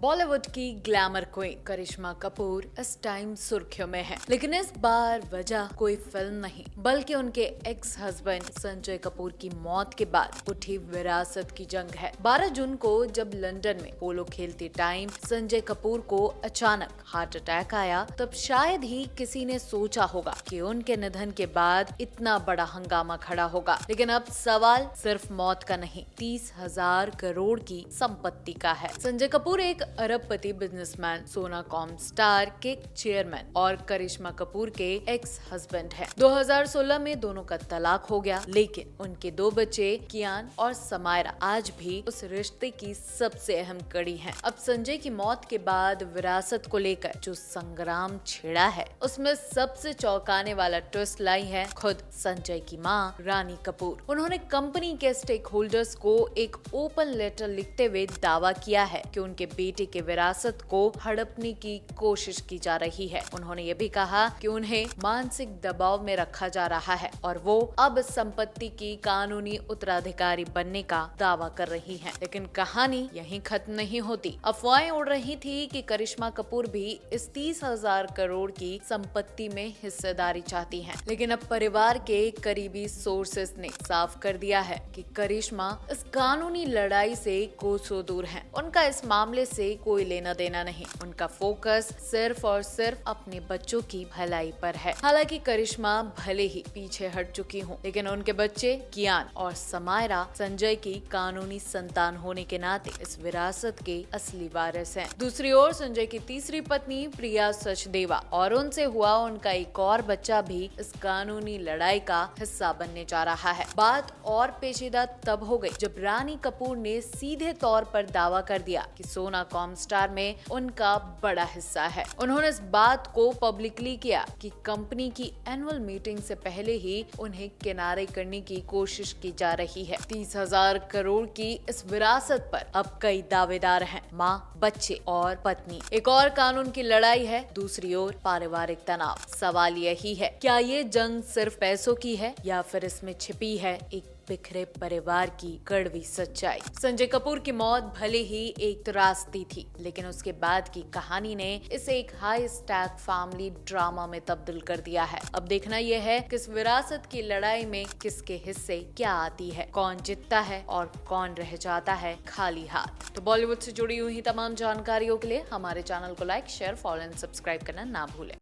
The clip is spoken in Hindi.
बॉलीवुड की ग्लैमर क्वीन करिश्मा कपूर इस टाइम सुर्खियों में है, लेकिन इस बार वजह कोई फिल्म नहीं बल्कि उनके एक्स हस्बैंड संजय कपूर की मौत के बाद उठी विरासत की जंग है। 12 जून को जब लंदन में पोलो खेलते टाइम संजय कपूर को अचानक हार्ट अटैक आया, तब शायद ही किसी ने सोचा होगा कि उनके निधन के बाद इतना बड़ा हंगामा खड़ा होगा। लेकिन अब सवाल सिर्फ मौत का नहीं, 30,000 करोड़ की संपत्ति का है। संजय कपूर एक अरबपति बिजनेसमैन, सोनाकॉम स्टार के चेयरमैन और करिश्मा कपूर के एक्स हस्बैंड हैं। 2016 में दोनों का तलाक हो गया, लेकिन उनके 2 बच्चे कियान और समायरा आज भी उस रिश्ते की सबसे अहम कड़ी हैं। अब संजय की मौत के बाद विरासत को लेकर जो संग्राम छिड़ा है, उसमें सबसे चौंकाने वाला ट्विस्ट लाई है खुद संजय की मां रानी कपूर। उन्होंने कंपनी के स्टेक होल्डर्स को एक ओपन लेटर लिखते हुए दावा किया है कि उनके बेटे की विरासत को हड़पने की कोशिश की जा रही है। उन्होंने ये भी कहा कि उन्हें मानसिक दबाव में रखा जा रहा है और वो अब इस संपत्ति की कानूनी उत्तराधिकारी बनने का दावा कर रही हैं। लेकिन कहानी यहीं खत्म नहीं होती। अफवाहें उड़ रही थी कि करिश्मा कपूर भी इस 30,000 करोड़ की संपत्ति में हिस्सेदारी चाहती हैं। लेकिन अब परिवार के करीबी सोर्सेस ने साफ कर दिया है कि करिश्मा इस कानूनी लड़ाई से कोसों दूर हैं। उनका इस मामले से कोई लेना देना नहीं। उनका फोकस सिर्फ और सिर्फ अपने बच्चों की भलाई पर है। हालांकि करिश्मा भले ही पीछे हट चुकी हूँ, लेकिन उनके बच्चे कियान और समायरा संजय की कानूनी संतान होने के नाते इस विरासत के असली वारिस हैं। दूसरी ओर संजय की तीसरी पत्नी प्रिया सचदेवा और उनसे हुआ उनका एक और बच्चा भी इस कानूनी लड़ाई का हिस्सा बनने जा रहा है। बात और पेचीदा तब हो गई जब रानी कपूर ने सीधे तौर पर दावा कर दिया कि सोनाकॉम स्टार में उनका बड़ा हिस्सा है। उन्होंने इस बात को पब्लिकली किया कि कंपनी की एनुअल मीटिंग से पहले ही उन्हें किनारे करने की कोशिश की जा रही है। 30,000 करोड़ की इस विरासत पर अब कई दावेदार हैं, माँ, बच्चे और पत्नी। एक और कानून की लड़ाई है, दूसरी ओर पारिवारिक तनाव। सवाल यही है, क्या ये जंग सिर्फ पैसों की है या फिर इसमें छिपी है एक बिखरे परिवार की कड़वी सच्चाई। संजय कपूर की मौत भले ही एक त्रासदी थी, लेकिन उसके बाद की कहानी ने इसे एक हाई स्टैक फैमिली ड्रामा में तब्दील कर दिया है। अब देखना यह है कि इस विरासत की लड़ाई में किसके हिस्से क्या आती है, कौन जीतता है और कौन रह जाता है खाली हाथ। तो बॉलीवुड से जुड़ी हुई तमाम जानकारियों के लिए हमारे चैनल को like, share, follow and subscribe करना ना भूलें।